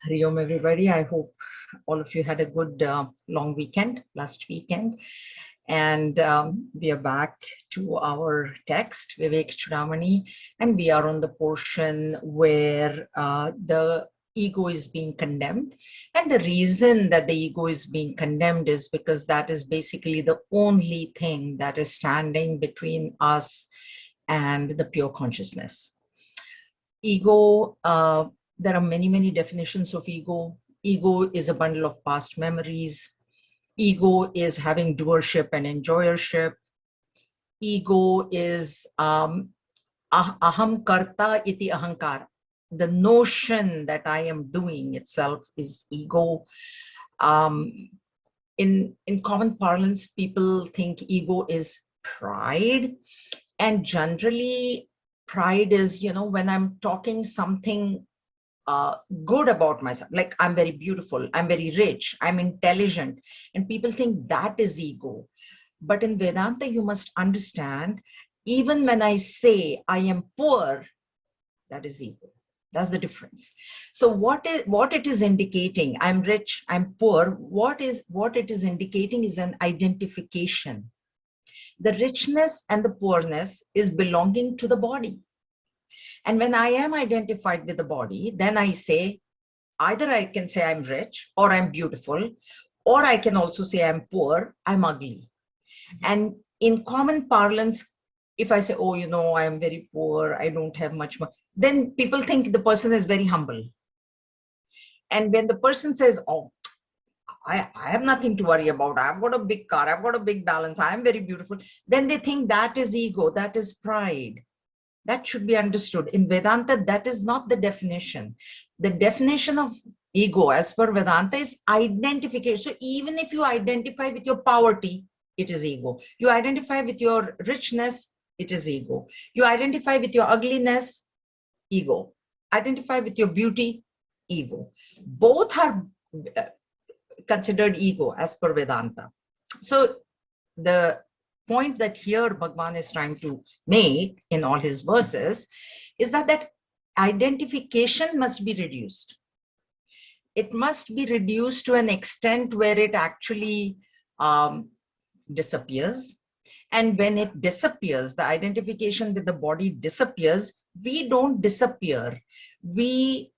Hari Om, everybody. I hope all of you had a good long weekend, last weekend. And we are back to our text, Vivekachudamani, and we are on the portion where the ego is being condemned. And the reason that the ego is being condemned is because that is basically the only thing that is standing between us and the pure consciousness. Ego, there are many, many definitions of ego. Ego is a bundle of past memories. Ego is having doership and enjoyership. Ego is aham karta iti ahankar. The notion that I am doing itself is ego. In common parlance, people think ego is pride. And generally, pride is, when I'm talking something good about myself, like I'm very beautiful, I'm very rich, I'm intelligent, and people think that is ego. But in Vedanta, you must understand, even when I say I am poor, that is ego. That's the difference. So what it is indicating, I'm rich, I'm poor, what it is indicating is an identification. The richness and the poorness is belonging to the body. And when I am identified with the body, then I say, either I can say I'm rich or I'm beautiful, or I can also say I'm poor, I'm ugly. And in common parlance, if I say, oh, I am very poor, I don't have much money, then people think the person is very humble. And when the person says, oh, I have nothing to worry about, I've got a big car, I've got a big balance, I'm very beautiful, then they think that is ego, that is pride. That should be understood. In Vedanta, that is not the definition. The definition of ego as per Vedanta is identification. So even if you identify with your poverty, it is ego. You identify with your richness, it is ego. You identify with your ugliness, ego. Identify with your beauty, ego. Both are considered ego as per Vedanta. So the point that here Bhagwan is trying to make in all his verses is that identification must be reduced. It must be reduced to an extent where it actually disappears. And when it disappears, the identification with the body disappears, we don't disappear. We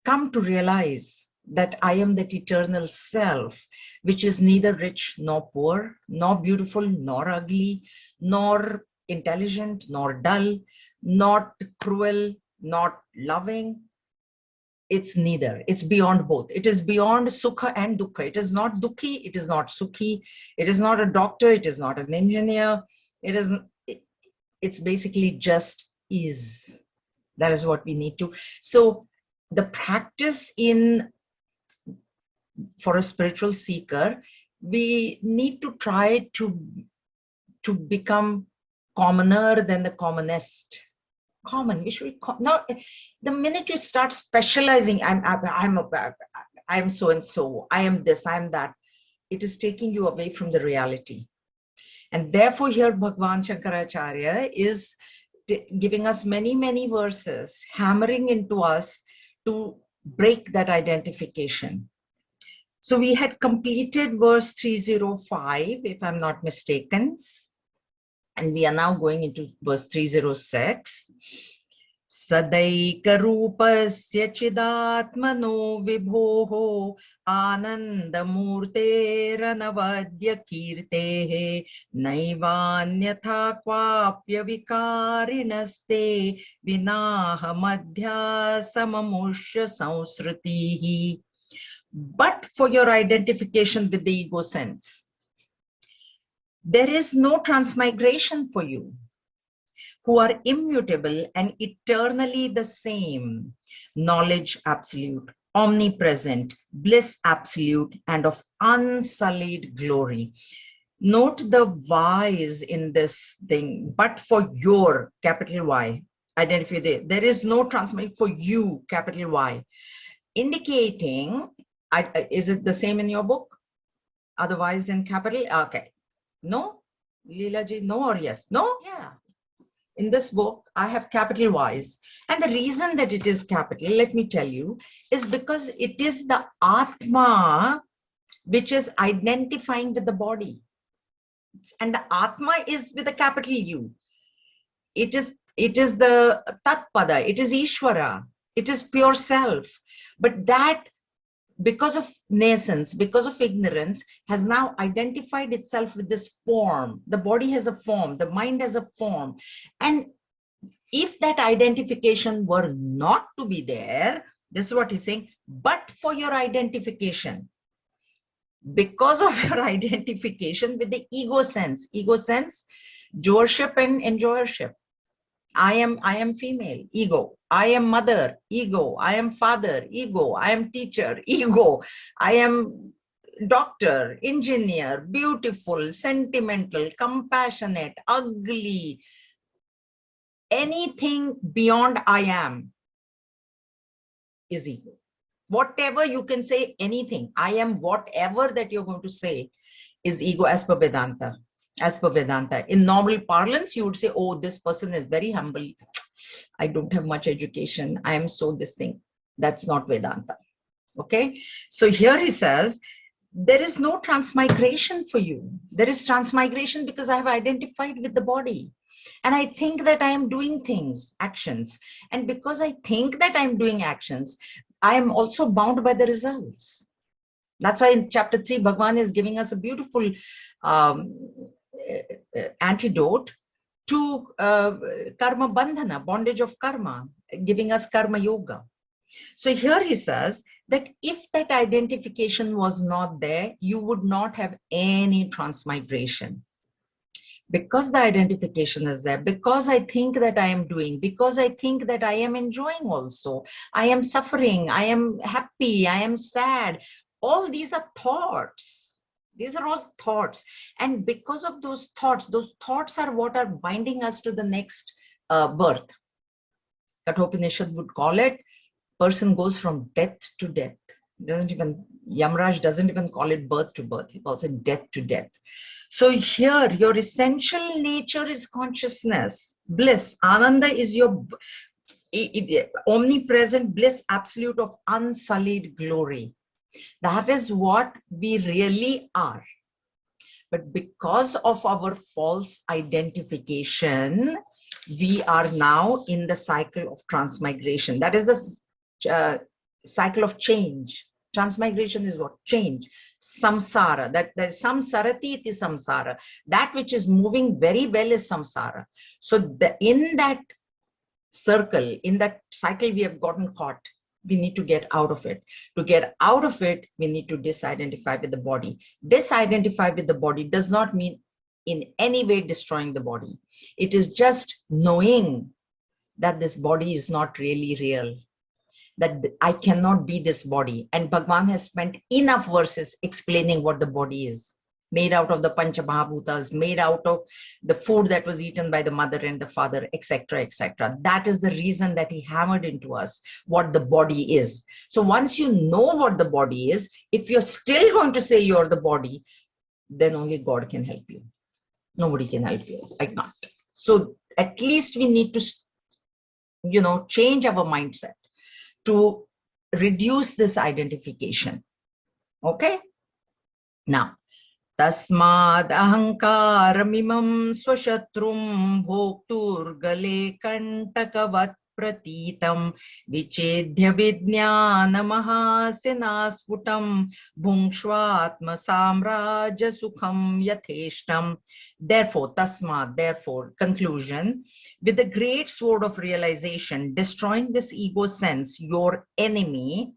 come to realize that I am that eternal self, which is neither rich nor poor, nor beautiful, nor ugly, nor intelligent, nor dull, not cruel, not loving. It's neither. It's beyond both. It is beyond sukha and dukkha. It is not dukhi. It is not sukhi. It is not a doctor. It is not an engineer. It's basically just is. That is what we need to. So the practice for a spiritual seeker, we need to try to become commoner than the commonest. Common, we should now. The minute you start specializing, I'm so and so, I am this, I am that, it is taking you away from the reality. And therefore, here Bhagwan Shankaracharya is giving us many, many verses, hammering into us to break that identification. So we had completed verse 305, if I'm not mistaken. And we are now going into verse 306. Sadaika rupasya chidatmano vibhoho anandamurteranavadya kirtehe naivanyatha kvapya vikarinaste vinaha madhya samamushya sausrutihi. But for your identification with the ego sense, there is no transmigration for you, who are immutable and eternally the same, knowledge absolute, omnipresent, bliss absolute, and of unsullied glory. Note the Y's in this thing, but for your, capital Y, identify there is no transmigration for you, capital Y, indicating, is it the same in your book? Otherwise in capital? Okay. No? Leela ji, no or yes? No? Yeah. in this book, I have capital Y's. And the reason that it is capital, let me tell you, is because it is the Atma which is identifying with the body. And the Atma is with a capital U. It is the Tatpada, it is Ishvara, it is pure self. But that, because of nascence, because of ignorance, has now identified itself with this form. The body has a form, the mind has a form. And if that identification were not to be there, this is what he's saying, but for your identification, because of your identification with the ego sense, doership and enjoyership. I am female, ego. I am mother, ego. I am father, ego. I am teacher, ego. I am doctor, engineer, beautiful, sentimental, compassionate, ugly. Anything beyond I am is ego. Whatever you can say, anything, I am whatever that you're going to say is ego as per Vedanta. As per Vedanta. In normal parlance, you would say, oh, this person is very humble. I don't have much education. I am so this thing. That's not Vedanta. Okay. So here he says, there is no transmigration for you. There is transmigration because I have identified with the body. And I think that I am doing things, actions. And because I think that I'm doing actions, I am also bound by the results. That's why in chapter 3, Bhagavan is giving us a beautiful antidote to karma bandhana, bondage of karma, giving us karma yoga. So here he says that if that identification was not there, you would not have any transmigration. Because the identification is there, because I think that I am doing, because I think that I am enjoying also, I am suffering, I am happy, I am sad. All these are thoughts. These are all thoughts. And because of those thoughts are what are binding us to the next birth. Kathopanishad would call it, person goes from death to death. Yamraj doesn't even call it birth to birth. He calls it death to death. So here, your essential nature is consciousness, bliss. Ananda is your omnipresent bliss, absolute of unsullied glory. That is what we really are. But because of our false identification, we are now in the cycle of transmigration. That is the cycle of change. Transmigration is what? Change. Samsara. That samsarati iti samsara. That which is moving very well is samsara. So in that circle, in that cycle we have gotten caught, we need to get out of it. To get out of it, we need to disidentify with the body. Disidentify with the body does not mean in any way destroying the body. It is just knowing that this body is not really real, that I cannot be this body. And Bhagavan has spent enough verses explaining what the body is. Made out of the Pancha Mahabhutas, made out of the food that was eaten by the mother and the father, etc., etc. That is the reason that he hammered into us what the body is. So once you know what the body is, if you're still going to say you're the body, then only God can help you. Nobody can help you. I can't. So at least we need to, change our mindset to reduce this identification. Okay? Now, Tasmad ahankaramimam swashatrum bhokturgale kantakavat pratitam vichedhya vijnana mahasinasfutam bhungshvatma samraja sukham yatheshtam. Therefore, tasmad, therefore, conclusion, with the great sword of realization, destroying this ego sense, your enemy,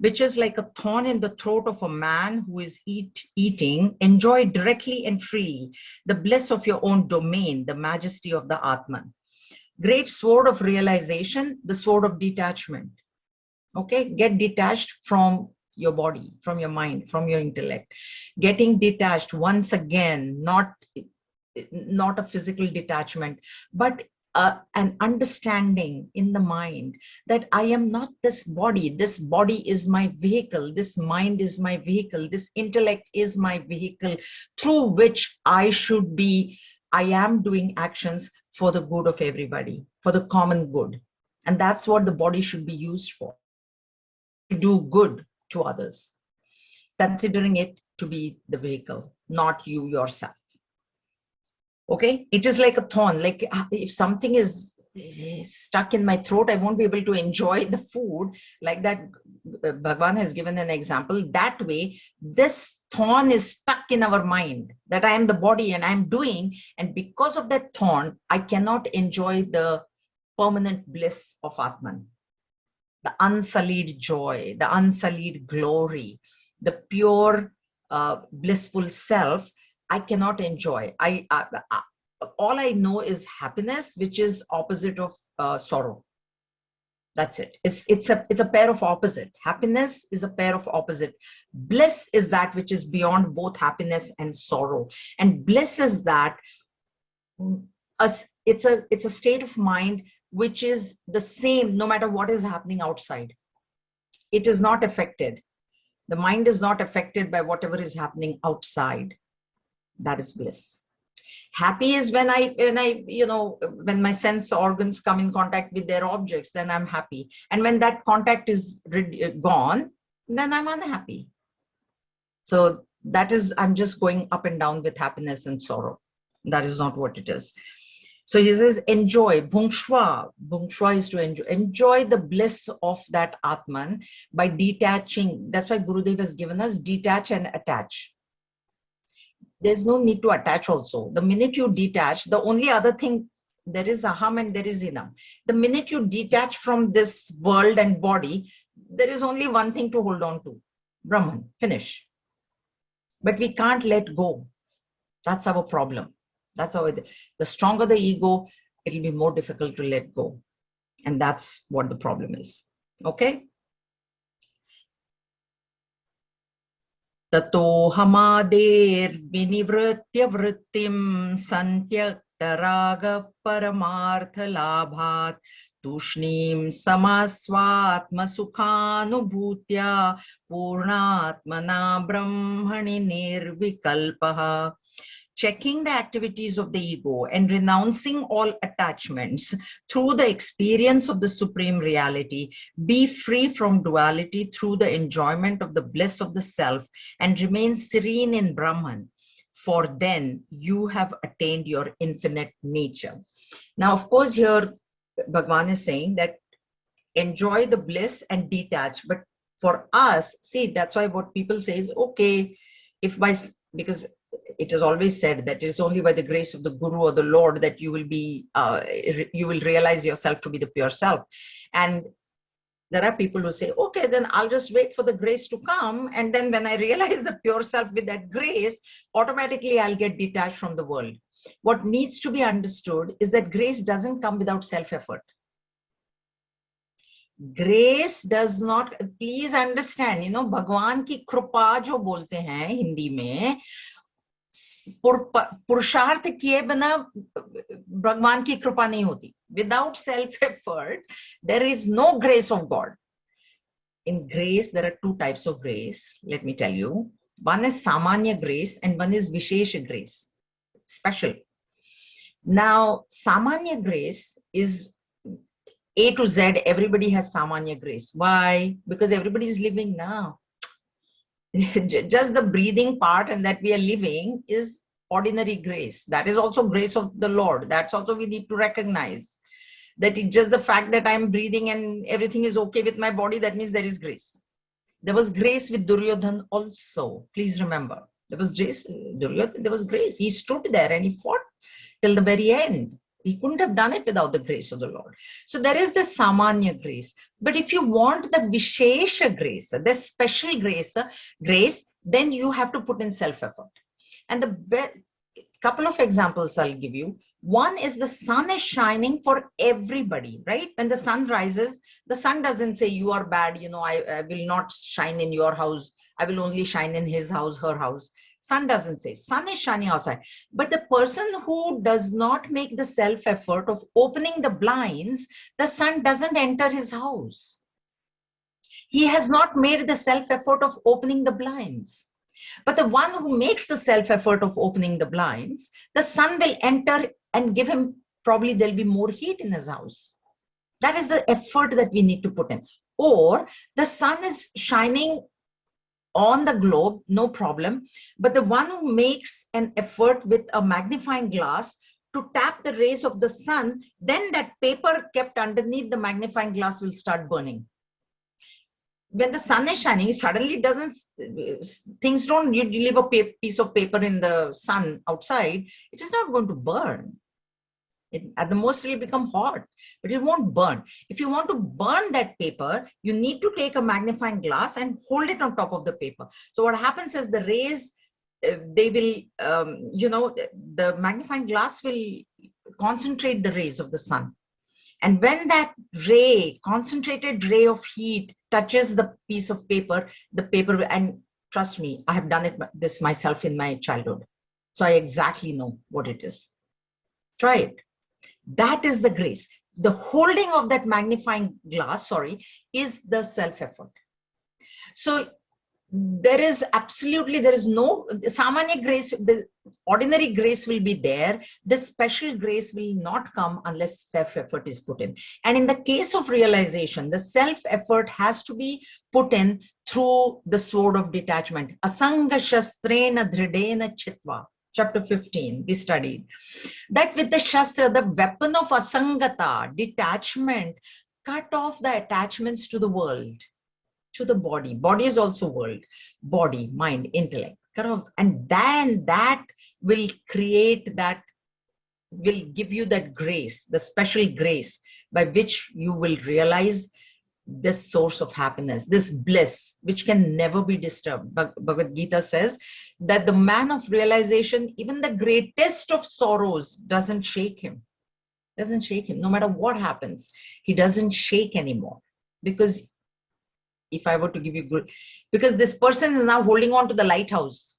which is like a thorn in the throat of a man who is eating, enjoy directly and freely the bliss of your own domain, the majesty of the Atman. Great sword of realization, the sword of detachment. Okay, get detached from your body, from your mind, from your intellect. Getting detached once again, not a physical detachment, but an understanding in the mind that I am not this body. This body is my vehicle. This mind is my vehicle. This intellect is my vehicle through which I am doing actions for the good of everybody, for the common good. And that's what the body should be used for, to do good to others, considering it to be the vehicle, not you yourself. Okay, it is like a thorn. Like if something is stuck in my throat, I won't be able to enjoy the food. Like that, Bhagwan has given an example. That way, this thorn is stuck in our mind that I am the body and I'm doing, and because of that thorn, I cannot enjoy the permanent bliss of Atman, the unsullied joy, the unsullied glory, the pure blissful self. I cannot enjoy. All I know is happiness, which is opposite of sorrow. That's it. It's a pair of opposite. Happiness is a pair of opposite. Bliss is that which is beyond both happiness and sorrow. And bliss is that it's a state of mind which is the same no matter what is happening outside. It is not affected. The mind is not affected by whatever is happening outside. That is bliss. Happy is when when my sense organs come in contact with their objects, then I'm happy. And when that contact is gone, then I'm unhappy. So that is, I'm just going up and down with happiness and sorrow. That is not what it is. So he says, enjoy, bhungshwa. Bhungshwa is to enjoy. Enjoy the bliss of that Atman by detaching. That's why Gurudev has given us detach and attach. There's no need to attach also. The minute you detach, the only other thing, there is aham and there is inam. The minute you detach from this world and body, there is only one thing to hold on to, Brahman, finish. But we can't let go. That's our problem. That's how the stronger the ego, it'll be more difficult to let go. And that's what the problem is. Okay? Tato hamader vinivritya vrittim santyakta paramartha labhat tushnim samasvatma sukhanubhutya purnatmana brahmani nirvikalpaha. Checking the activities of the ego and renouncing all attachments through the experience of the supreme reality, be free from duality through the enjoyment of the bliss of the self and remain serene in Brahman, for then you have attained your infinite nature. Now, of course, here Bhagwan is saying that enjoy the bliss and detach. But for us, see, that's why what people say is, okay, because it is always said that it is only by the grace of the Guru or the Lord that you will be, you will realize yourself to be the pure self. And there are people who say, okay, then I'll just wait for the grace to come. And then when I realize the pure self with that grace, automatically I'll get detached from the world. What needs to be understood is that grace doesn't come without self-effort. Grace does not, please understand, Bhagwan ki kripa jo bolte hain Hindi mein, पुरुषार्थ किए बिना भगवान की कृपा नहीं होती. Without self-effort, there is no grace of God. In grace, there are two types of grace. Let me tell you. One is Samanya grace and one is Vishesha grace. Special. Now, Samanya grace is A to Z. Everybody has Samanya grace. Why? Because everybody is living now. Just the breathing part and that we are living is ordinary grace. That is also grace of the Lord. That's also we need to recognize that it's just the fact that I'm breathing and everything is okay with my body. That means there is grace. There was grace with Duryodhan also. Please remember, there was grace. Duryodhan, there was grace. He stood there and he fought till the very end. He couldn't have done it without the grace of the Lord. So there is the Samanya grace. But if you want the Vishesha grace, the special grace, then you have to put in self-effort. And the couple of examples I'll give you. One is the sun is shining for everybody, right? When the sun rises, the sun doesn't say you are bad, I will not shine in your house. I will only shine in his house, her house. Sun doesn't say. Sun is shining outside. But the person who does not make the self-effort of opening the blinds, the sun doesn't enter his house. He has not made the self-effort of opening the blinds. But the one who makes the self-effort of opening the blinds, the sun will enter and give him probably there'll be more heat in his house. That is the effort that we need to put in. Or the sun is shining on the globe, no problem. But the one who makes an effort with a magnifying glass to tap the rays of the sun, then that paper kept underneath the magnifying glass will start burning. When the sun is shining, suddenly it doesn't, things don't, you leave a piece of paper in the sun outside, it is not going to burn. At the most, it will become hot, but it won't burn. If you want to burn that paper, you need to take a magnifying glass and hold it on top of the paper. So what happens is the rays, they will, the magnifying glass will concentrate the rays of the sun. And when that ray, concentrated ray of heat touches the piece of paper, the paper, and trust me, I have done this myself in my childhood. So I exactly know what it is. Try it. That is the grace. The holding of that magnifying glass, is the self-effort. So there is no Samanya grace, the ordinary grace will be there. The special grace will not come unless self-effort is put in. And in the case of realization, the self-effort has to be put in through the sword of detachment. Asanga shastrena dhridena chitva. Chapter 15, we studied that with the Shastra, the weapon of asangata, detachment, cut off the attachments to the world, to the body. Body is also world. Body, mind, intellect. Cut off. And then that will create that, will give you that grace, the special grace by which you will realize this source of happiness, this bliss, which can never be disturbed. Bhagavad Gita says that the man of realization, even the greatest of sorrows, doesn't shake him. Doesn't shake him. No matter what happens, he doesn't shake anymore. Because if I were to give you because this person is now holding on to the lighthouse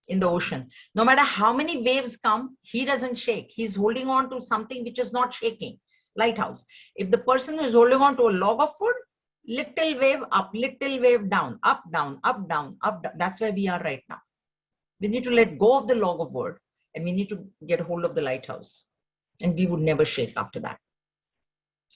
in the ocean. No matter how many waves come, he doesn't shake. He's holding on to something which is not shaking. Lighthouse. If the person is holding on to a log of wood, little wave up, little wave down, up, down, up, down, up, down. That's where we are right now. We need to let go of the log of wood and we need to get hold of the lighthouse. And we would never shake after that.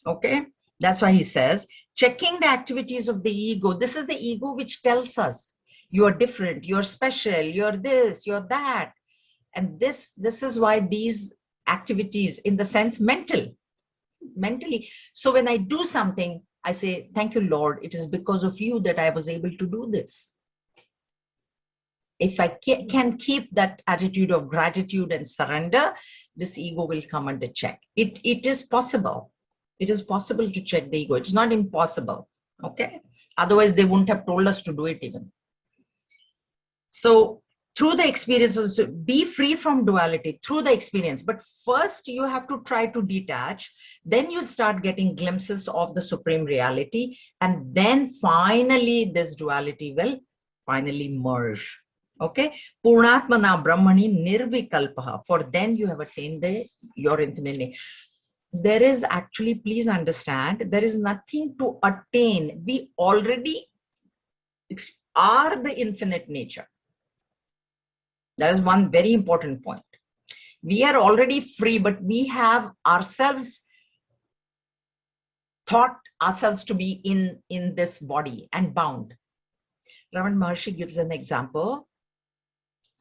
Okay? That's why he says, checking the activities of the ego. This is the ego which tells us you are different, you're special, you're this, you're that. And this is why these activities, in the sense mentally. So when I do something, I say, thank you, Lord. It is because of you that I was able to do this. If I can keep that attitude of gratitude and surrender, this ego will come under check. It is possible. It is possible to check the ego. It's not impossible. Okay. Otherwise, they wouldn't have told us to do it even. So through the experience, so be free from duality through the experience. But first you have to try to detach. Then you'll start getting glimpses of the supreme reality. And then finally, this duality will finally merge. Okay. Purnatmana Brahmani Nirvikalpaha. For then you have attained your infinity. There is actually, please understand, there is nothing to attain. We already are the infinite nature. That is one very important point. We are already free, but we have ourselves thought ourselves to be in this body and bound. Raman Maharshi gives an example.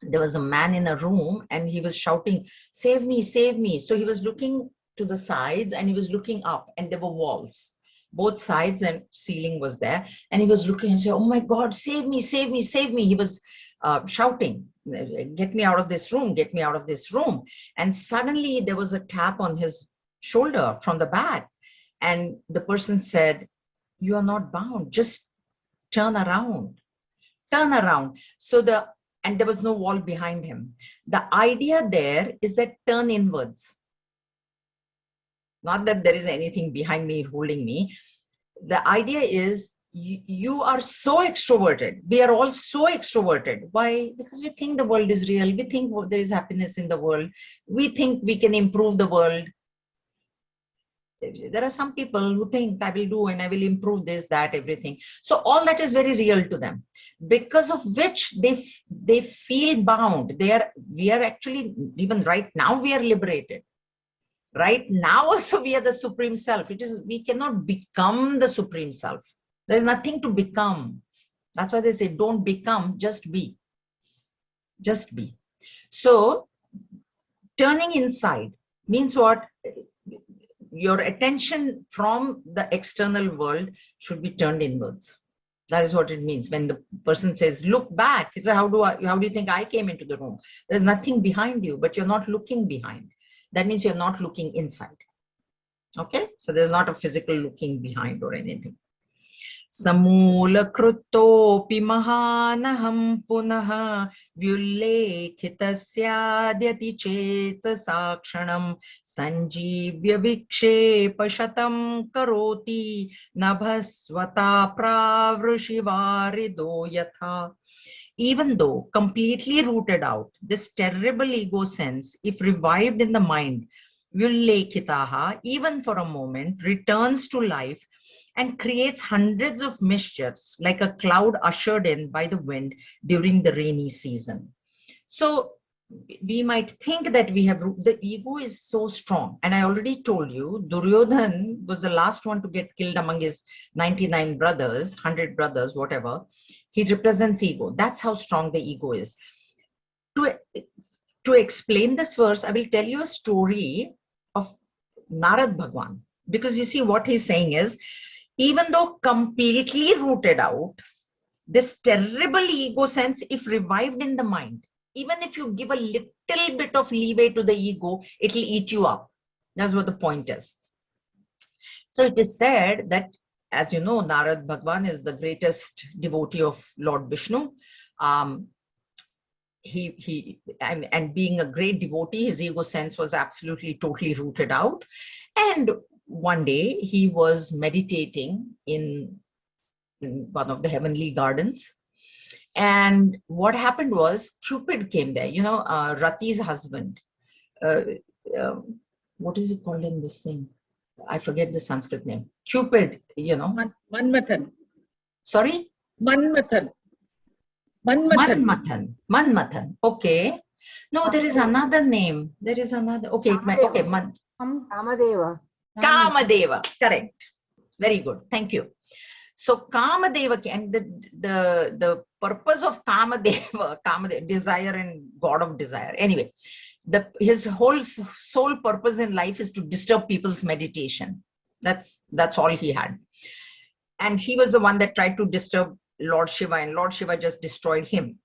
There was a man in a room and he was shouting, save me, save me. So he was looking to the sides and he was looking up and there were walls. Both sides and ceiling was there. And he was looking and said, oh my God, save me, save me, save me. He was shouting, get me out of this room, get me out of this room. And suddenly there was a tap on his shoulder from the back. And the person said, you are not bound, just turn around, turn around. And there was no wall behind him. The idea there is that turn inwards. Not that there is anything behind me holding me. The idea is you are so extroverted. We are all so extroverted. Why? Because we think the world is real. We think there is happiness in the world. We think we can improve the world. There are some people who think I will do and I will improve this, that, everything. So all that is very real to them, because of which they feel bound. We are actually, even right now, we are liberated. right? Now also we are the supreme self. We cannot become the supreme self. There's nothing to become. That's why they say, don't become, just be. Just be. So turning inside means what? Your attention from the external world should be turned inwards. That is what it means. When the person says, look back, he says, how do you think I came into the room? There's nothing behind you, but you're not looking behind. That means you're not looking inside. Okay, so there's not a physical looking behind or anything. समूलकृतोऽपि महानहं पुनः व्युल्लेखितस्याद्यति चेतसा क्षणं सञ्जीव्य विक्षेपशतं करोति नभस्वता प्रावृषिवारिदो यथा. Even though completely rooted out, this terrible ego sense, if revived in the mind, vyullekitaha, even for a moment, returns to life and creates hundreds of mischiefs like a cloud ushered in by the wind during the rainy season. So we might think that we have, the ego is so strong. And I already told you, Duryodhan was the last one to get killed among his 99 brothers, 100 brothers, whatever. He represents ego. That's how strong the ego is. To explain this verse, I will tell you a story of Narad Bhagwan. Because you see, what he's saying is, even though completely rooted out, this terrible ego sense, if revived in the mind, even if you give a little bit of leeway to the ego, it'll eat you up. That's what the point is. So it is said that, as you know, Narad Bhagwan is the greatest devotee of Lord Vishnu. And being a great devotee, his ego sense was absolutely totally rooted out. And one day he was meditating in one of the heavenly gardens. And what happened was Cupid came there, Rati's husband. What is it called in this thing? I forget the Sanskrit name. Cupid, Manmathan. Sorry? Manmathan. Okay. No, there is another name. There is another. Okay, Kamadeva. Kamadeva. Correct. Very good. Thank you. So Kamadeva, and the purpose of Kamadeva, desire and god of desire. Anyway, his whole sole purpose in life is to disturb people's meditation. That's all he had. And he was the one that tried to disturb Lord Shiva, and Lord Shiva just destroyed him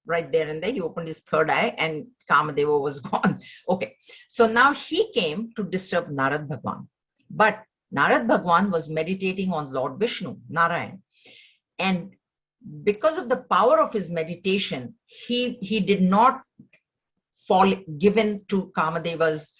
right there and there. He opened his third eye and Kamadeva was gone. Okay, so now he came to disturb Narad Bhagwan. But Narad Bhagwan was meditating on Lord Vishnu, Narayan. And because of the power of his meditation, he did not fall given to Kamadeva's.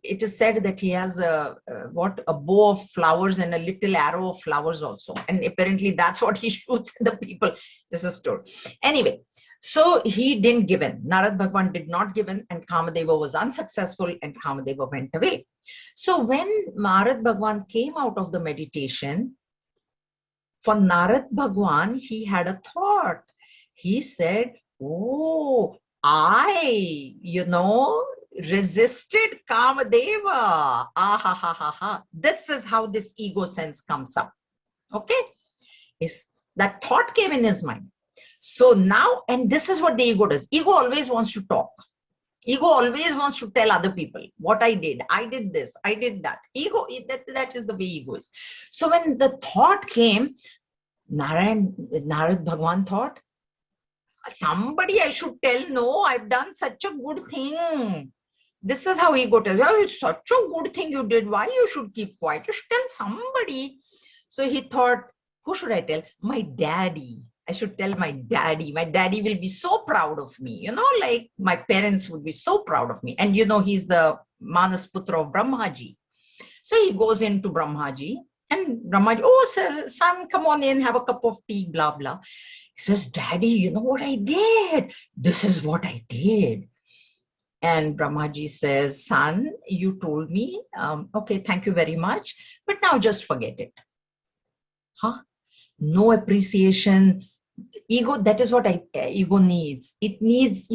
It is said that he has a bow of flowers and a little arrow of flowers also. And apparently that's what he shoots at the people. This is a story. Anyway, so he didn't give in. Narad Bhagwan did not give in, and Kamadeva was unsuccessful, and Kamadeva went away. So when Narad Bhagwan came out of the meditation, for Narad Bhagwan, he had a thought. He said, oh, I, resisted Kamadeva. This is how this ego sense comes up. Okay? That thought came in his mind. So now, and this is what the ego does. Ego always wants to talk. Ego always wants to tell other people what I did this, I did that. Ego, that is the way ego is. So when the thought came, Narad Bhagwan thought, somebody I should tell, no, I've done such a good thing. This is how ego tells, oh, it's such a good thing you did. Why you should keep quiet? You should tell somebody. So he thought, who should I tell? My daddy. I should tell my daddy. My daddy will be so proud of me. Like my parents would be so proud of me. And he's the Manas Putra of Brahmaji. So he goes into Brahmaji, and Brahmaji, oh, son, come on in, have a cup of tea, blah, blah. He says, Daddy, you know what I did? This is what I did. And Brahmaji says, son, you told me, okay, thank you very much, but now just forget it. No appreciation. Ego, that is what ego needs. It needs,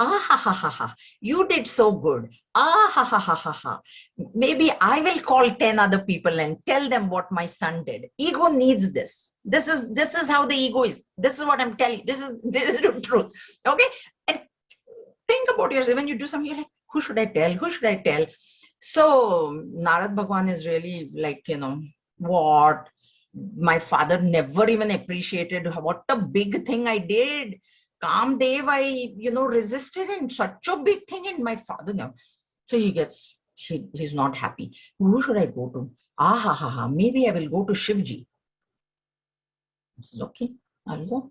Ah ha ha ha ha. You did so good. Ah ha ha ha ha ha. Maybe I will call 10 other people and tell them what my son did. Ego needs this. This is how the ego is. This is what I'm telling you. This is the truth. Okay? And think about yourself when you do something, you're like, who should I tell? Who should I tell? So Narad Bhagwan is really like, what? My father never even appreciated what a big thing I did. Kamdev, I, resisted in such a big thing, and my father never. So he's not happy. Who should I go to? Ah, ha, ha, ha. Maybe I will go to Shivji. I says, okay, I'll go.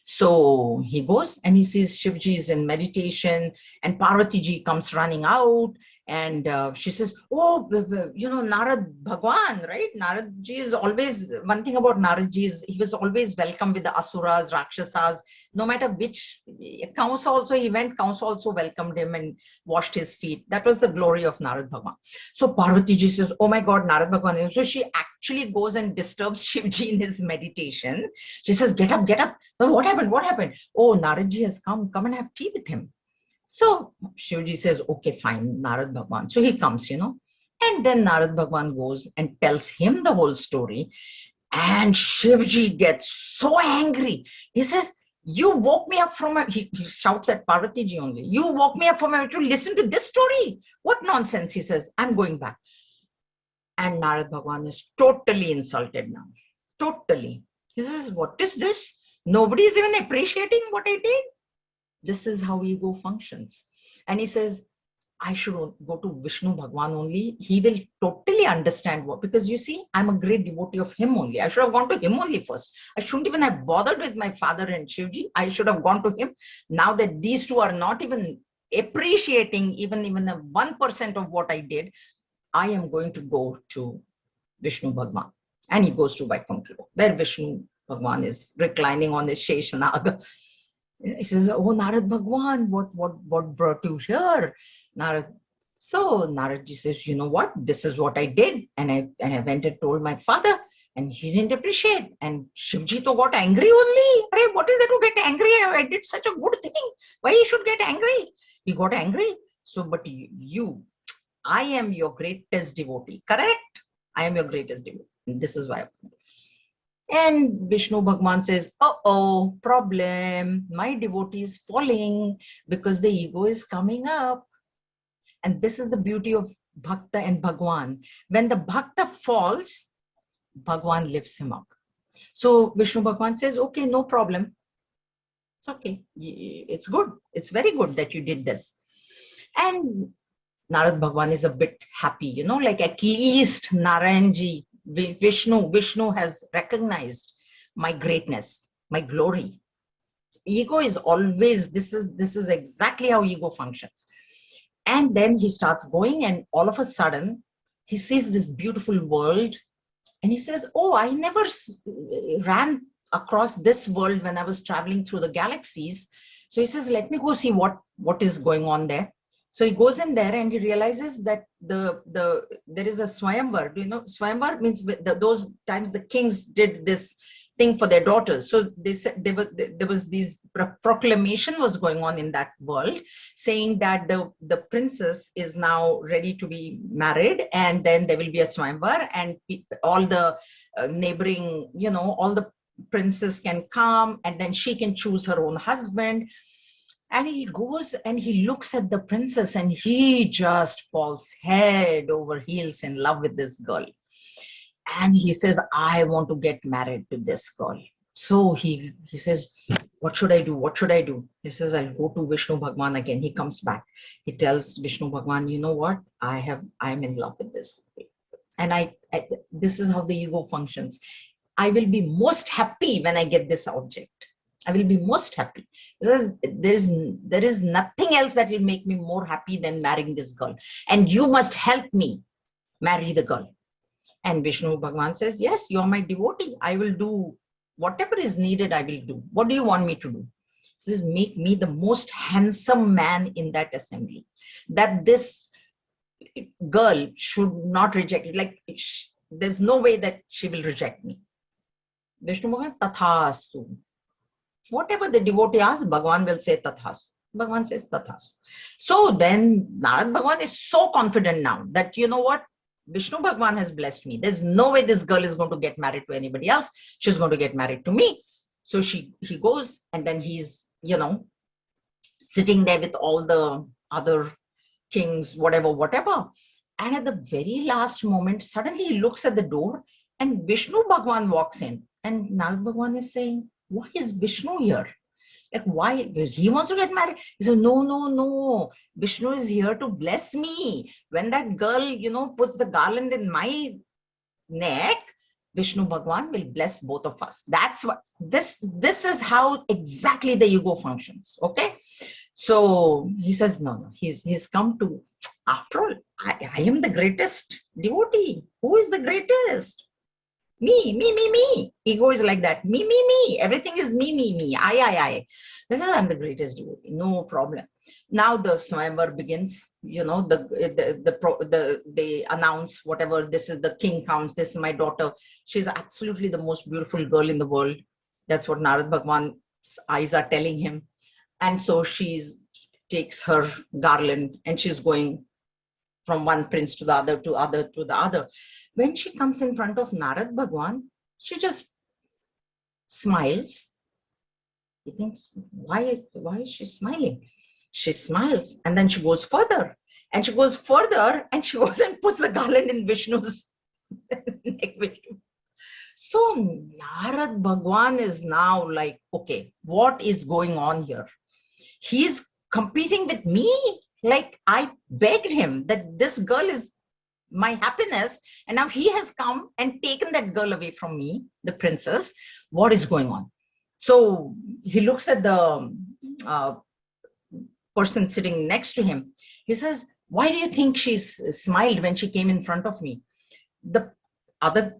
So he goes and he sees Shivji is in meditation, and Parvati ji comes running out, and she says, oh, Narad Bhagwan, right? Narad ji is always, one thing about Narad ji is he was always welcome with the Asuras, Rakshasas, no matter which, Kamsa also, he went, Kamsa also welcomed him and washed his feet. That was the glory of Narad Bhagwan. So Parvati ji says, oh my God, Narad Bhagwan. So she actually goes and disturbs Shivji in his meditation. She says, get up, get up. Oh, what happened? What happened? Oh, Naradji has come. Come and have tea with him. So Shivji says, okay, fine, Narad Bhagwan. So he comes, and then Narad Bhagwan goes and tells him the whole story. And Shivji gets so angry. He says, you woke me up from he shouts at Parvati ji only. You woke me up from to listen to this story. What nonsense, he says. I'm going back. And Narad Bhagwan is totally insulted now. Totally. He says, what is this? Nobody is even appreciating what I did. This is how ego functions. And he says, I should go to Vishnu Bhagwan only. He will totally understand what, because you see, I'm a great devotee of him only. I should have gone to him only first. I shouldn't even have bothered with my father and Shivji. I should have gone to him. Now that these two are not even appreciating even a 1% of what I did, I am going to go to Vishnu Bhagwan. And he goes to Vancouver, where Vishnu Bhagwan is reclining on his Sheshanaga. He says, oh, Narad Bhagwan, what brought you here? Narad. So Naradji says, you know what? This is what I did. And I went and told my father, and he didn't appreciate. And Shivji to got angry only. Hey, what is there to get angry? I did such a good thing. Why you should get angry? He got angry. So, but I am your greatest devotee, correct? I am your greatest devotee. And this is why. And Vishnu Bhagwan says, oh, problem. My devotee is falling because the ego is coming up. And this is the beauty of Bhakta and Bhagwan. When the Bhakta falls, Bhagwan lifts him up. So Vishnu Bhagwan says, okay, no problem. It's okay. It's good. It's very good that you did this. And Narad Bhagwan is a bit happy, like at least Narayanji, Vishnu has recognized my greatness, my glory. Ego is always, this is exactly how ego functions. And then he starts going, and all of a sudden he sees this beautiful world, and he says, oh, I never ran across this world when I was traveling through the galaxies. So he says, let me go see what is going on there. So he goes in there and he realizes that there is a Swayamvar. Swayamvar means those times the kings did this thing for their daughters. So they said there was these proclamation was going on in that world, saying that the princess is now ready to be married, and then there will be a Swayamvar, and all the neighboring, all the princes can come, and then she can choose her own husband. And he goes and he looks at the princess, and he just falls head over heels in love with this girl. And he says, I want to get married to this girl. So he says, what should I do? What should I do? He says, I'll go to Vishnu Bhagwan again. He comes back. He tells Vishnu Bhagwan, you know what? I'm in love with this. And this is how the ego functions. I will be most happy when I get this object. I will be most happy. There is nothing else that will make me more happy than marrying this girl. And you must help me marry the girl. And Vishnu Bhagwan says, yes, you are my devotee. I will do whatever is needed. I will do. What do you want me to do? He says, make me the most handsome man in that assembly. That this girl should not reject it. Like, there's no way that she will reject me. Vishnu Bhagwan, tathastu. Whatever the devotee asks, Bhagwan will say tathastu. Bhagavan says, Tathastu. So then Narad Bhagavan is so confident now that, you know what? Vishnu Bhagavan has blessed me. There's no way this girl is going to get married to anybody else. She's going to get married to me. So he goes, and then he's, sitting there with all the other kings, whatever. And at the very last moment, suddenly he looks at the door and Vishnu Bhagavan walks in. And Narad Bhagavan is saying, why is Vishnu here? Like, why? He wants to get married. He said, no. Vishnu is here to bless me. When that girl, puts the garland in my neck, Vishnu Bhagavan will bless both of us. That's what this is how exactly the ego functions. Okay. So he says, no. He's come to, after all, I am the greatest devotee. Who is the greatest? Me. Ego is like that. Me. Everything is me. I. This is, I'm the greatest devotee. No problem. Now the Swayamvar begins. They announce whatever. This is the king comes. This is my daughter. She's absolutely the most beautiful girl in the world. That's what Narad Bhagwan's eyes are telling him. And so she takes her garland and she's going from one prince to the other, to the other. When she comes in front of Narad Bhagwan, she just smiles. He thinks, why is she smiling? She smiles and then she goes further. And she goes further and she goes and puts the garland in Vishnu's neck. So Narad Bhagwan is now like, okay, what is going on here? He's competing with me. Like, I begged him that this girl is my happiness, and now he has come and taken that girl away from me, the princess. What is going on? So he looks at the person sitting next to him. He says, why do you think she smiled when she came in front of me? The other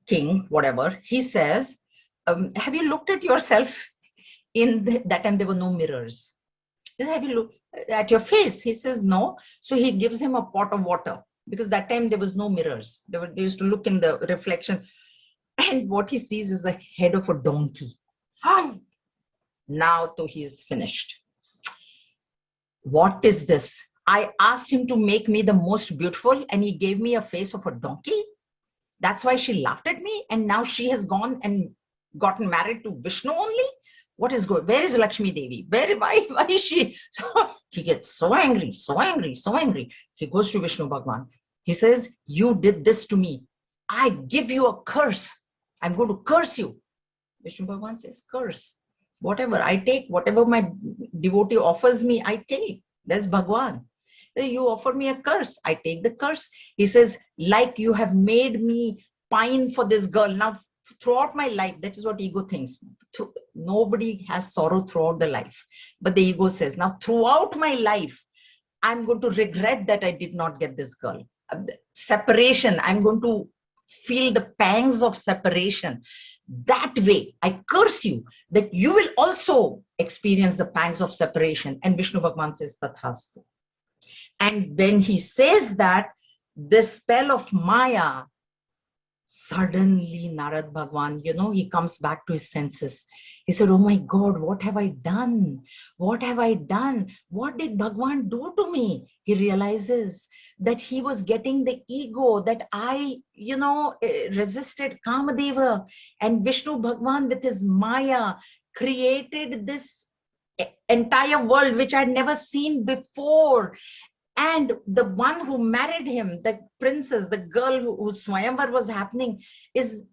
king, whatever, he says, have you looked at yourself? That time there were no mirrors. Have you looked at your face? He says, no. So he gives him a pot of water, because that time there was no mirrors. They used to look in the reflection. And what he sees is a head of a donkey. Now he's finished. What is this? I asked him to make me the most beautiful and he gave me a face of a donkey. That's why she laughed at me. And now she has gone and gotten married to Vishnu only. What is going? Where is Lakshmi Devi? Why is she? So he gets so angry. He goes to Vishnu Bhagwan. He says, you did this to me. I give you a curse. I'm going to curse you. Vishnu Bhagwan says, curse. Whatever I take, whatever my devotee offers me, I take. That's Bhagwan. You offer me a curse. I take the curse. He says, like you have made me pine for this girl. Now, throughout my life, that is what ego thinks. Nobody has sorrow throughout the life. But the ego says, now throughout my life, I'm going to regret that I did not get this girl. Separation, I'm going to feel the pangs of separation. That way, I curse you that you will also experience the pangs of separation. And Vishnu Bhagwan says, Tathastu. And when he says that, this spell of Maya, suddenly Narad Bhagwan, he comes back to his senses. He said, oh my God, what have I done? What have I done? What did Bhagwan do to me? He realizes that he was getting the ego, that I, resisted Kamadeva, and Vishnu Bhagwan with his Maya created this entire world which I'd never seen before. And the one who married him, the princess, the girl whose Swayamvar was happening, is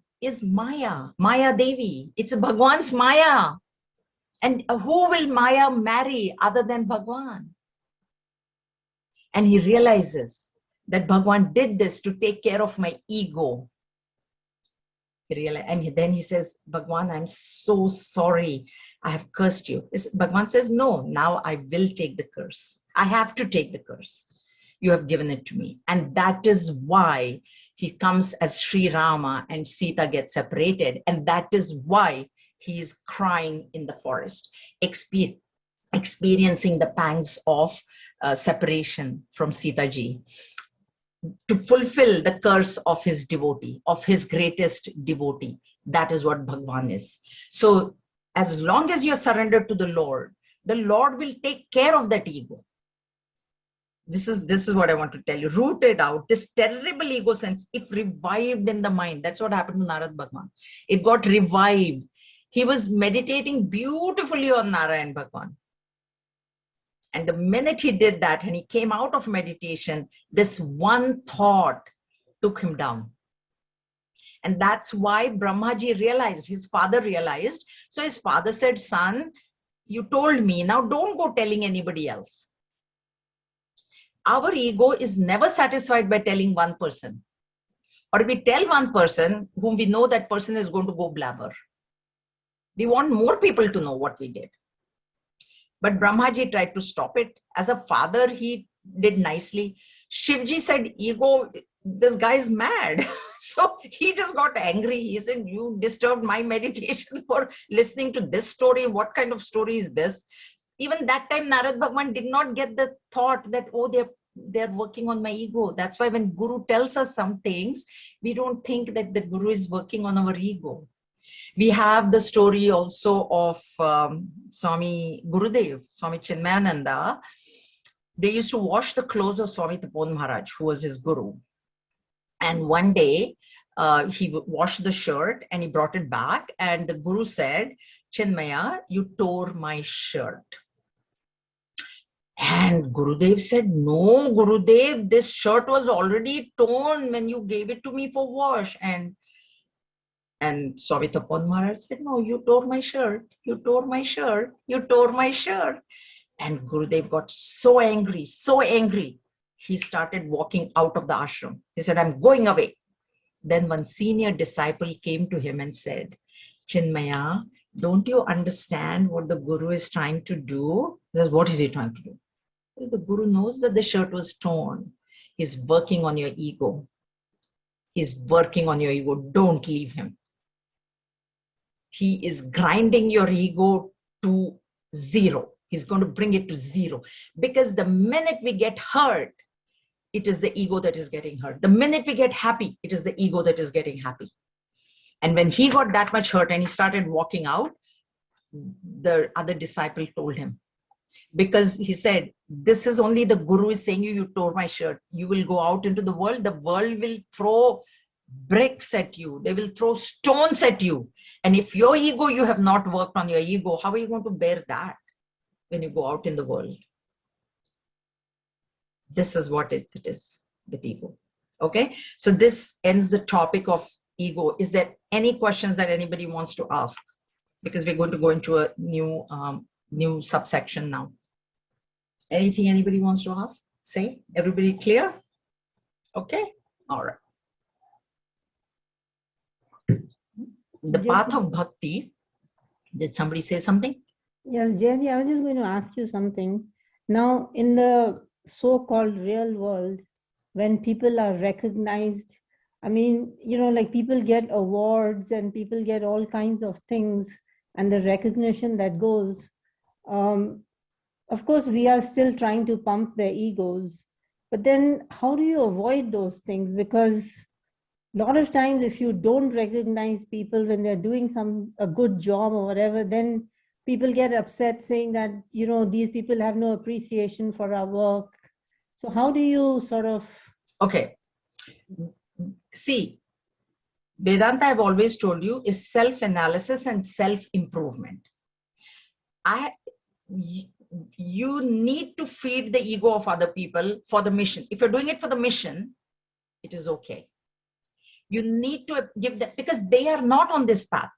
Maya, Maya Devi. It's Bhagwan's Maya. And who will Maya marry other than Bhagwan? And he realizes that Bhagwan did this to take care of my ego. And then he says, Bhagwan, I'm so sorry. I have cursed you. Bhagwan says, no, now I will take the curse. I have to take the curse. You have given it to me. And that is why he comes as Sri Rama and Sita get separated. And that is why he is crying in the forest, experiencing the pangs of separation from Sita ji, to fulfill the curse of his devotee, of his greatest devotee. That is what Bhagwan is. So as long as you're surrendered to the Lord, the Lord will take care of that ego. This is what I want to tell you. Root it out. This terrible ego sense, if revived in the mind, that's what happened to Narad Bhagwan. It got revived. He was meditating beautifully on Narayan Bhagwan. And the minute he did that and he came out of meditation, this one thought took him down. And that's why Brahmaji realized, his father realized. So his father said, son, you told me, now don't go telling anybody else. Our ego is never satisfied by telling one person. Or if we tell one person whom we know that person is going to go blabber. We want more people to know what we did. But Brahmaji tried to stop it. As a father, he did nicely. Shivji said, ego, this guy is mad. So he just got angry. He said, you disturbed my meditation for listening to this story. What kind of story is this? Even that time, Narad Bhagwan did not get the thought that, oh, they're working on my ego. That's why when Guru tells us some things, we don't think that the Guru is working on our ego. We have the story also of Swami Gurudev, Swami Chinmayananda. They used to wash the clothes of Swami Tapon Maharaj, who was his guru. And one day, he washed the shirt and he brought it back. And the Guru said, Chinmaya, you tore my shirt. And Gurudev said, no, Gurudev, this shirt was already torn when you gave it to me for wash. And Swami Tapon Maharaj said, no, you tore my shirt, you tore my shirt, you tore my shirt. And Gurudev got so angry, he started walking out of the ashram. He said, I'm going away. Then one senior disciple came to him and said, Chinmaya, don't you understand what the Guru is trying to do? He says, what is he trying to do? The Guru knows that the shirt was torn. He's working on your ego. He's working on your ego. Don't leave him. He is grinding your ego to zero. He's going to bring it to zero. Because the minute we get hurt, it is the ego that is getting hurt. The minute we get happy, it is the ego that is getting happy. And when he got that much hurt and he started walking out, the other disciple told him. Because he said, this is only the Guru is saying you tore my shirt. You will go out into the world will throw bricks at you. They will throw stones at you. And if your ego, you have not worked on your ego, how are you going to bear that when you go out in the world? This is what it is with ego. Okay. So this ends the topic of ego. Is there any questions that anybody wants to ask? Because we're going to go into a new subsection now. Anything anybody wants to ask? Say, everybody clear? Okay. All right. The path of bhakti. Did somebody say something? Yes, Jayati, I was just going to ask you something. Now, in the so-called real world, when people are recognized, I mean, like people get awards and people get all kinds of things and the recognition that goes. Of course, we are still trying to pump their egos. But then how do you avoid those things? Because a lot of times, if you don't recognize people when they're doing a good job or whatever, then people get upset saying that, these people have no appreciation for our work. So how do you sort of... Okay. See, Vedanta, I've always told you, is self-analysis and self-improvement. You need to feed the ego of other people for the mission. If you're doing it for the mission, it is okay. You need to give them, because they are not on this path.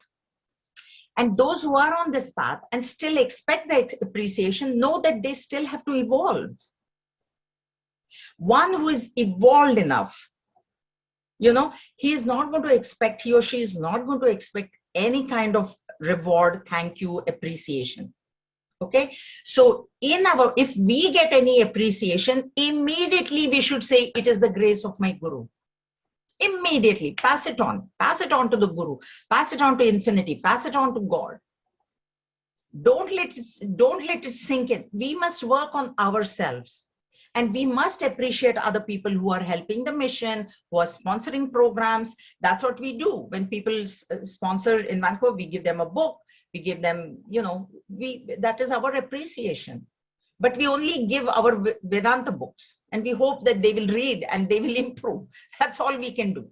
And those who are on this path and still expect the appreciation know that they still have to evolve. One who is evolved enough, he is not going to expect, he or she is not going to expect any kind of reward, thank you, appreciation. Okay. So if we get any appreciation, immediately we should say, it is the grace of my Guru. Immediately pass it on to the Guru, pass it on to infinity, pass it on to God. Don't let it sink in. We must work on ourselves, and we must appreciate other people who are helping the mission, who are sponsoring programs. That's what we do. When people sponsor in Vancouver, we give them a book, We give them, that is our appreciation. But we only give our Vedanta books and we hope that they will read and they will improve. That's all we can do.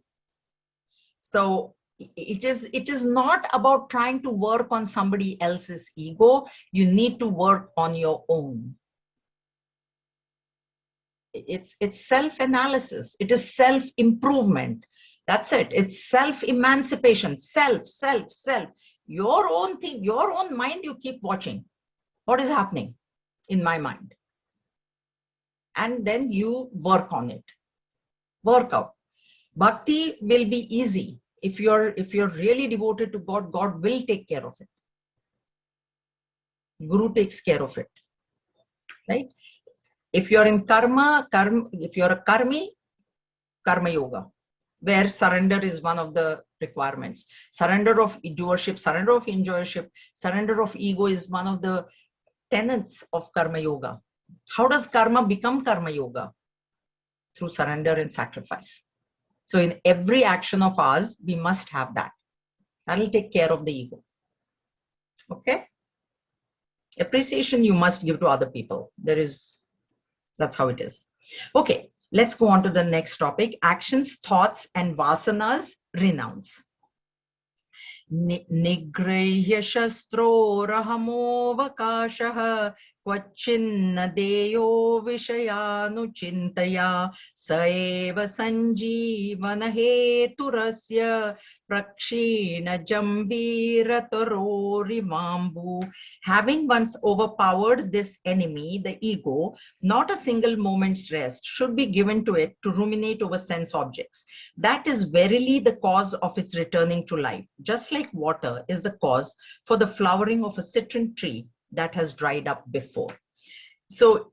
So it is not about trying to work on somebody else's ego. You need to work on your own. It's self-analysis. It is self-improvement. That's it. It's self-emancipation. Self. Your own thing, your own mind, you keep watching. What is happening in my mind? And then you work on it. Work out. Bhakti will be easy. If you're really devoted to God, God will take care of it. Guru takes care of it. Right? If you're in karma, if you're a karmi, karma yoga, where surrender is one of the requirements. Surrender of doership, surrender of enjoyership, surrender of ego is one of the tenets of karma yoga. How does karma become karma yoga? Through surrender and sacrifice. So in every action of ours, we must have that. That will take care of the ego. Okay? Appreciation you must give to other people. That's how it is. Okay, let's go on to the next topic. Actions, thoughts, and vasanas renounce. Nigrahya shastro rahamo vakashah kvachinna deyo vishayanu chintaya saeva sanjeevana heturasya prakshina jambira tarori vambu. Having once overpowered this enemy, the ego, not a single moment's rest should be given to it to ruminate over sense objects. That is verily the cause of its returning to life. Just like water is the cause for the flowering of a citron tree that has dried up before. So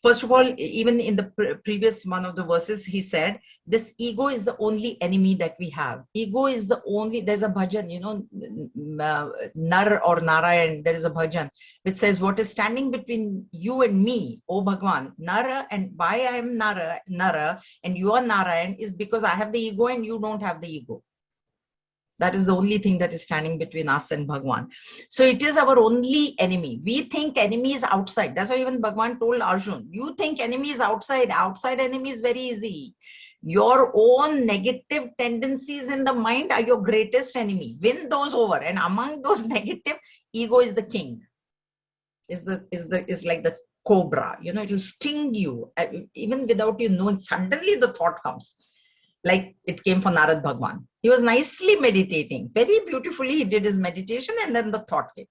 first of all, even in the previous one of the verses, he said, this ego is the only enemy that we have. Ego is the only, there's a bhajan, Nar or Narayan, there is a bhajan, which says, what is standing between you and me, O Bhagwan, Nara, and why I am Nara, and you are Narayan is because I have the ego and you don't have the ego. That is the only thing that is standing between us and Bhagwan. So it is our only enemy. We think enemy is outside. That's why even Bhagwan told Arjun, you think enemy is outside. Outside enemy is very easy. Your own negative tendencies in the mind are your greatest enemy. Win those over. And among those negative, ego is the king. Is like the cobra. It will sting you. Even without you knowing, suddenly the thought comes. Like it came for Narad Bhagwan. He was nicely meditating. Very beautifully he did his meditation and then the thought came.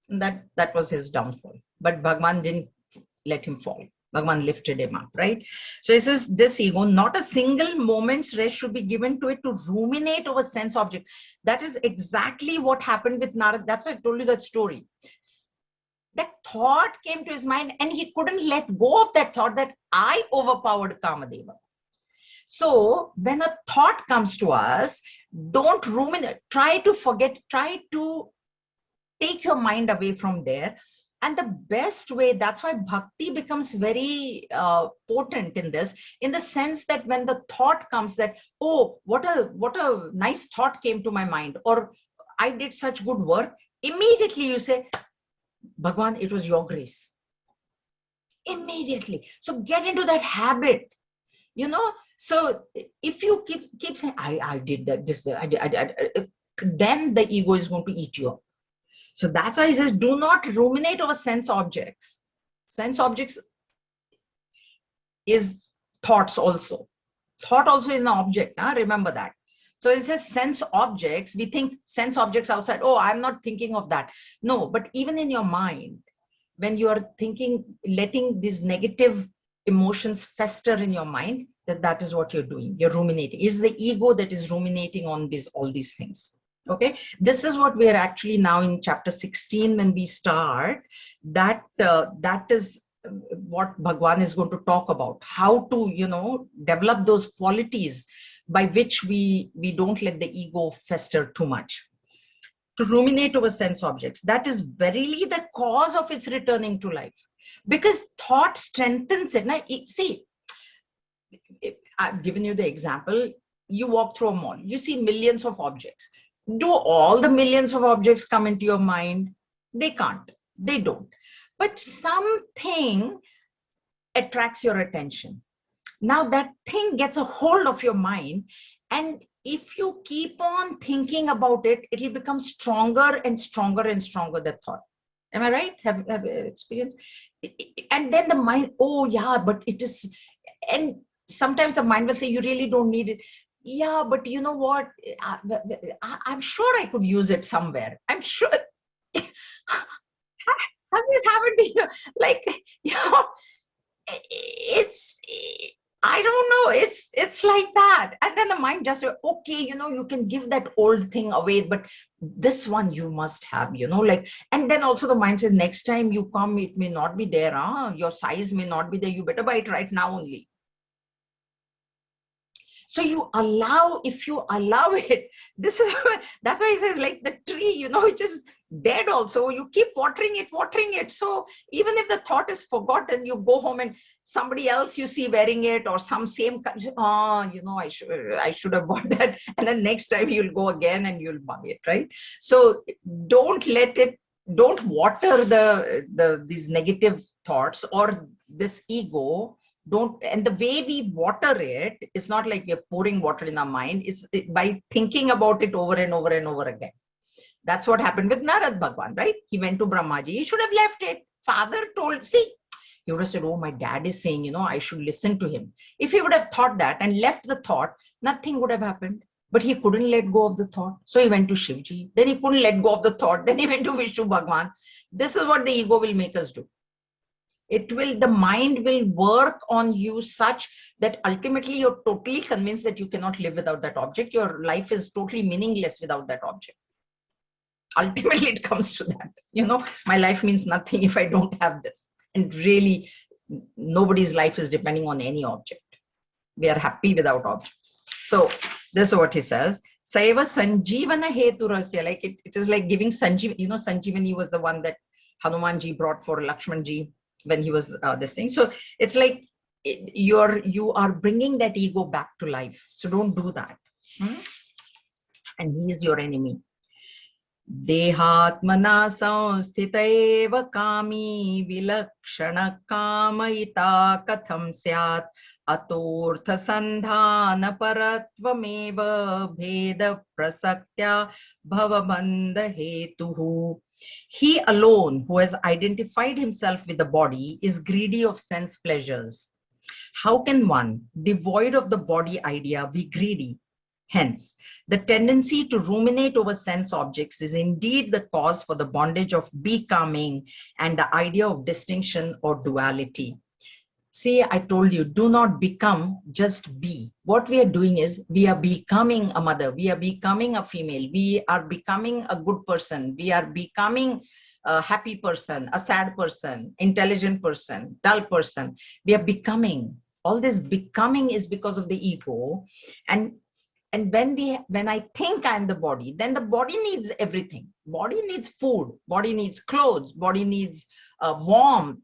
And that was his downfall. But Bhagwan didn't let him fall. Bhagwan lifted him up, right? So he says, this ego, not a single moment's rest should be given to it to ruminate over sense object. That is exactly what happened with Narad. That's why I told you that story. That thought came to his mind and he couldn't let go of that thought that I overpowered Kamadeva. So when a thought comes to us, don't ruminate, try to forget, try to take your mind away from there. And the best way, that's why bhakti becomes very potent in this, in the sense that when the thought comes that, oh, what a nice thought came to my mind, or I did such good work, immediately you say, Bhagwan, it was your grace. Immediately. So get into that habit. So if you keep saying, I did that, this, I did, then the ego is going to eat you up. So that's why he says, do not ruminate over sense objects. Sense objects is thoughts also. Thought also is an object. Remember that. So it says sense objects. We think sense objects outside. Oh, I'm not thinking of that. No, but even in your mind, when you are thinking, letting these negative emotions fester in your mind, that is what you're doing. You're ruminating. It's the ego that is ruminating on all these things. Okay, this is what we are actually now in chapter 16 when we start. That is what Bhagwan is going to talk about. How to develop those qualities by which we don't let the ego fester too much. To ruminate over sense objects. That is verily the cause of its returning to life. Because thought strengthens it. Now, see, I've given you the example. You walk through a mall, you see millions of objects. Do all the millions of objects come into your mind? They can't. They don't. But something attracts your attention. Now that thing gets a hold of your mind, and if you keep on thinking about it, it will become stronger and stronger and stronger, the thought. Am I right? Have experience? And then the mind, oh yeah, but it is, and sometimes the mind will say, you really don't need it. Yeah, but you know what? I'm sure I could use it somewhere. I'm sure. Has this happened to you? Like, you know, it's, I don't know, it's like that. And then the mind just says, okay, you know, you can give that old thing away, but this one you must have, you know, like. And then also the mind says, next time you come, it may not be there, your size may not be there, you better buy it right now only. So you allow, if you allow it, this is, that's why he says, like the tree, you know, which is dead also, you keep watering it. So even if the thought is forgotten, you go home and somebody else you see wearing it, or some same, you know, I should have bought that. And then next time you'll go again and you'll buy it, right? So don't let it, don't water these negative thoughts or this ego. Don't. And the way we water it is not like we're pouring water in our mind, it's by thinking about it over and over and over again. That's what happened with Narad Bhagwan, right? He went to Brahmaji, he should have left it. Father told, see, he would have said, oh, my dad is saying, you know, I should listen to him. If he would have thought that and left the thought, nothing would have happened. But he couldn't let go of the thought, so he went to Shivji. Then he couldn't let go of the thought, then he went to Vishnu Bhagwan. This is what the ego will make us do. It will, the mind will work on you such that ultimately you're totally convinced that you cannot live without that object. Your life is totally meaningless without that object. Ultimately, it comes to that. You know, my life means nothing if I don't have this. And really, nobody's life is depending on any object. We are happy without objects. So this is what he says. Saiva Sanjeevana Heturasya, like it is like giving Sanjeev, you know, Sanjeevani was the one that Hanumanji brought for Lakshmanji when he was this thing. So it's like you are bringing that ego back to life. So don't do that. And he is your enemy. Dehatmana samsthita eva kami vilakshana kamayita katham syat atortha sandhana paratvameva bheda prasaktya bhavabandha hetuhu. He alone who has identified himself with the body is greedy of sense pleasures. How can one, devoid of the body idea, be greedy? Hence, the tendency to ruminate over sense objects is indeed the cause for the bondage of becoming and the idea of distinction or duality. See, I told you, do not become, just be. What we are doing is we are becoming a mother, we are becoming a female, we are becoming a good person, we are becoming a happy person, a sad person, intelligent person, dull person. We are becoming. All this becoming is because of the ego. And when I think I'm the body, then the body needs everything. Body needs food, body needs clothes, body needs warmth.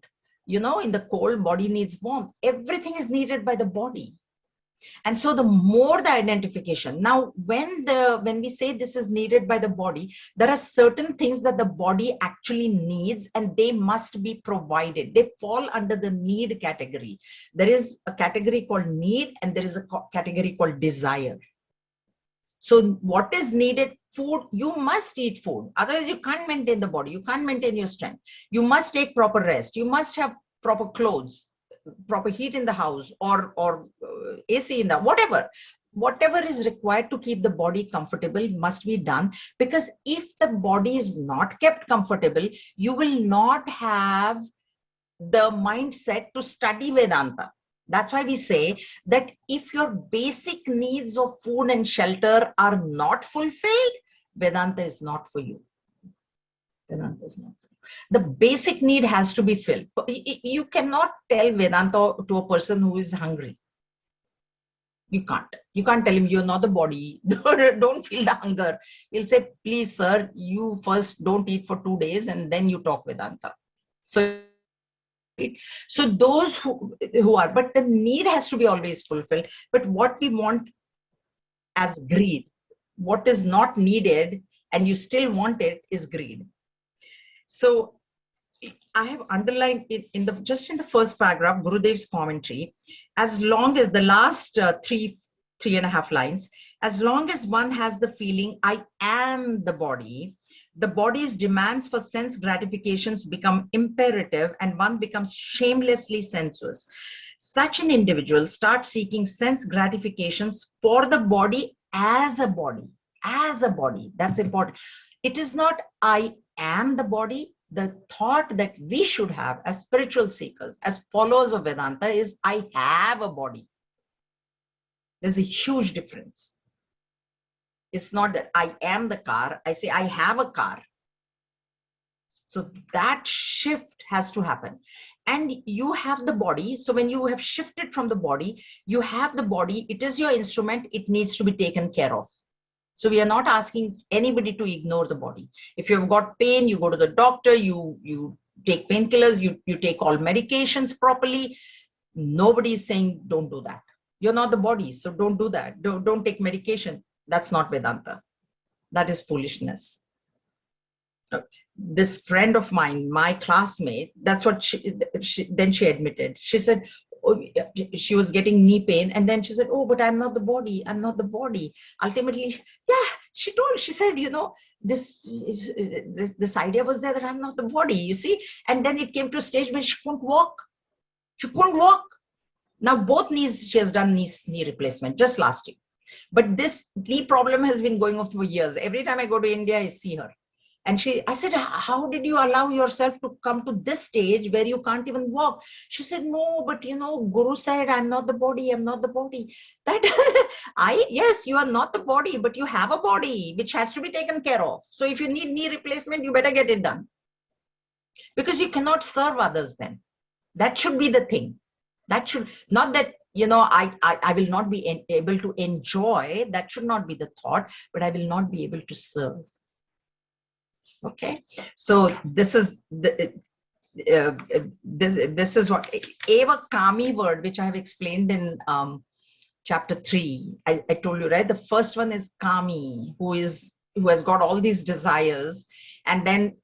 You know, in the cold, body needs warmth. Everything is needed by the body. And so the more the identification. Now, when we say this is needed by the body, there are certain things that the body actually needs and they must be provided. They fall under the need category. There is a category called need and there is a category called desire. So what is needed? Food. You must eat food. Otherwise, you can't maintain the body. You can't maintain your strength. You must take proper rest. You must have proper clothes, proper heat in the house, or AC in the, whatever is required to keep the body comfortable must be done. Because if the body is not kept comfortable, you will not have the mindset to study Vedanta. That's why we say that if your basic needs of food and shelter are not fulfilled, Vedanta is not for you. Vedanta is not for you. The basic need has to be filled. You cannot tell Vedanta to a person who is hungry. You can't. You can't tell him you're not the body. Don't feel the hunger. You'll say, please, sir, you first don't eat for 2 days and then you talk Vedanta. So those who are, but the need has to be always fulfilled. But what we want as greed, what is not needed and you still want it is greed. So I have underlined it in the just in the first paragraph, Gurudev's commentary, as long as the last three and a half lines, as long as one has the feeling, I am the body's demands for sense gratifications become imperative and one becomes shamelessly sensuous. Such an individual starts seeking sense gratifications for the body as a body. As a body, that's important. It is not I am the body. The thought that we should have as spiritual seekers, as followers of Vedanta, is I have a body. There's a huge difference. It's not that I am the car, I say I have a car. So that shift has to happen. And you have the body. So when you have shifted from the body, you have the body, it is your instrument, it needs to be taken care of. So we are not asking anybody to ignore the body. If you've got pain, you go to the doctor, you take painkillers, you take all medications properly. Nobody is saying don't do that. You're not the body, so don't do that. Don't take medication. That's not Vedanta. That is foolishness. This friend of mine, my classmate, that's what she admitted. She said, oh, she was getting knee pain, and then she said, oh, but I'm not the body. I'm not the body. Ultimately, yeah, she said, you know, this idea was there that I'm not the body, you see. And then it came to a stage where she couldn't walk. She couldn't walk. Now both knees, she has done knee replacement just last year. But this knee problem has been going on for years. Every time I go to India, I see her. And I said, how did you allow yourself to come to this stage where you can't even walk? She said, no, but you know, Guru said, I'm not the body, I'm not the body. That yes, you are not the body, but you have a body which has to be taken care of. So if you need knee replacement, you better get it done. Because you cannot serve others then. That should be the thing. That should, not that, you know, I will not be able to enjoy, that should not be the thought, but I will not be able to serve. Okay, so this is this is what Eva Kami word, which I have explained in chapter 3. I told you, right? The first one is Kami, who has got all these desires, and then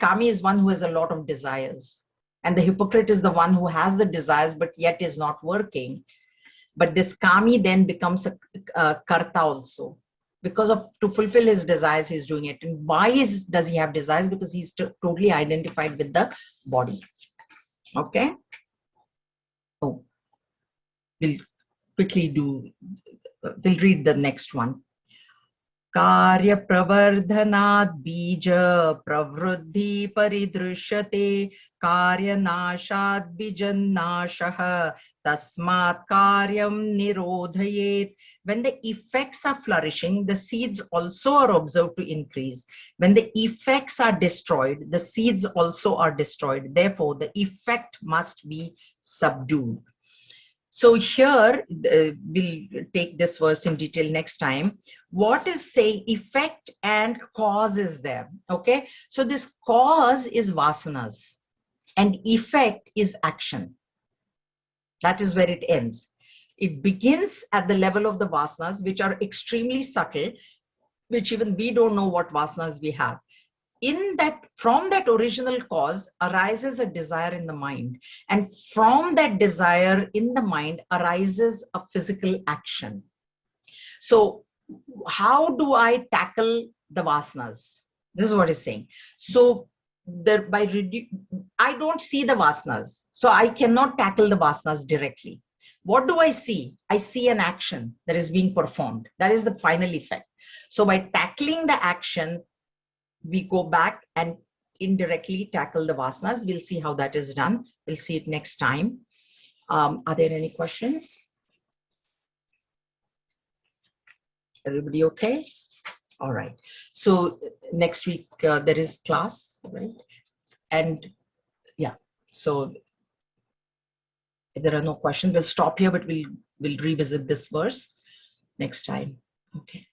Kami is one who has a lot of desires, and the hypocrite is the one who has the desires but yet is not working. But this Kami then becomes a karta also. Because to fulfill his desires, he's doing it. And why does he have desires? Because he's totally identified with the body. Okay. Oh, we'll quickly we'll read the next one. Karya pravardhanat bija pravruddhi paridrishyate karya nashad bijannashah tasmat karyam nirodhayet. When the effects are flourishing, the seeds also are observed to increase. When the effects are destroyed, the seeds also are destroyed. Therefore, the effect must be subdued. So here, we'll take this verse in detail next time. What is saying effect and cause is there, okay? So this cause is vasanas and effect is action. That is where it ends. It begins at the level of the vasanas, which are extremely subtle, which even we don't know what vasanas we have. From that original cause arises a desire in the mind, and from that desire in the mind arises a physical action. So how do I tackle the vasanas? This is what he's saying. So I don't see the vasanas, so I cannot tackle the vasanas directly. What do I see? I see an action that is being performed. That is the final effect. So by tackling the action, we go back and indirectly tackle the vasanas. We'll see how that is done. We'll see it next time. Are there any questions? Everybody okay? All right. So next week there is class, right? And yeah, so if there are no questions, we'll stop here, but we'll revisit this verse next time. Okay.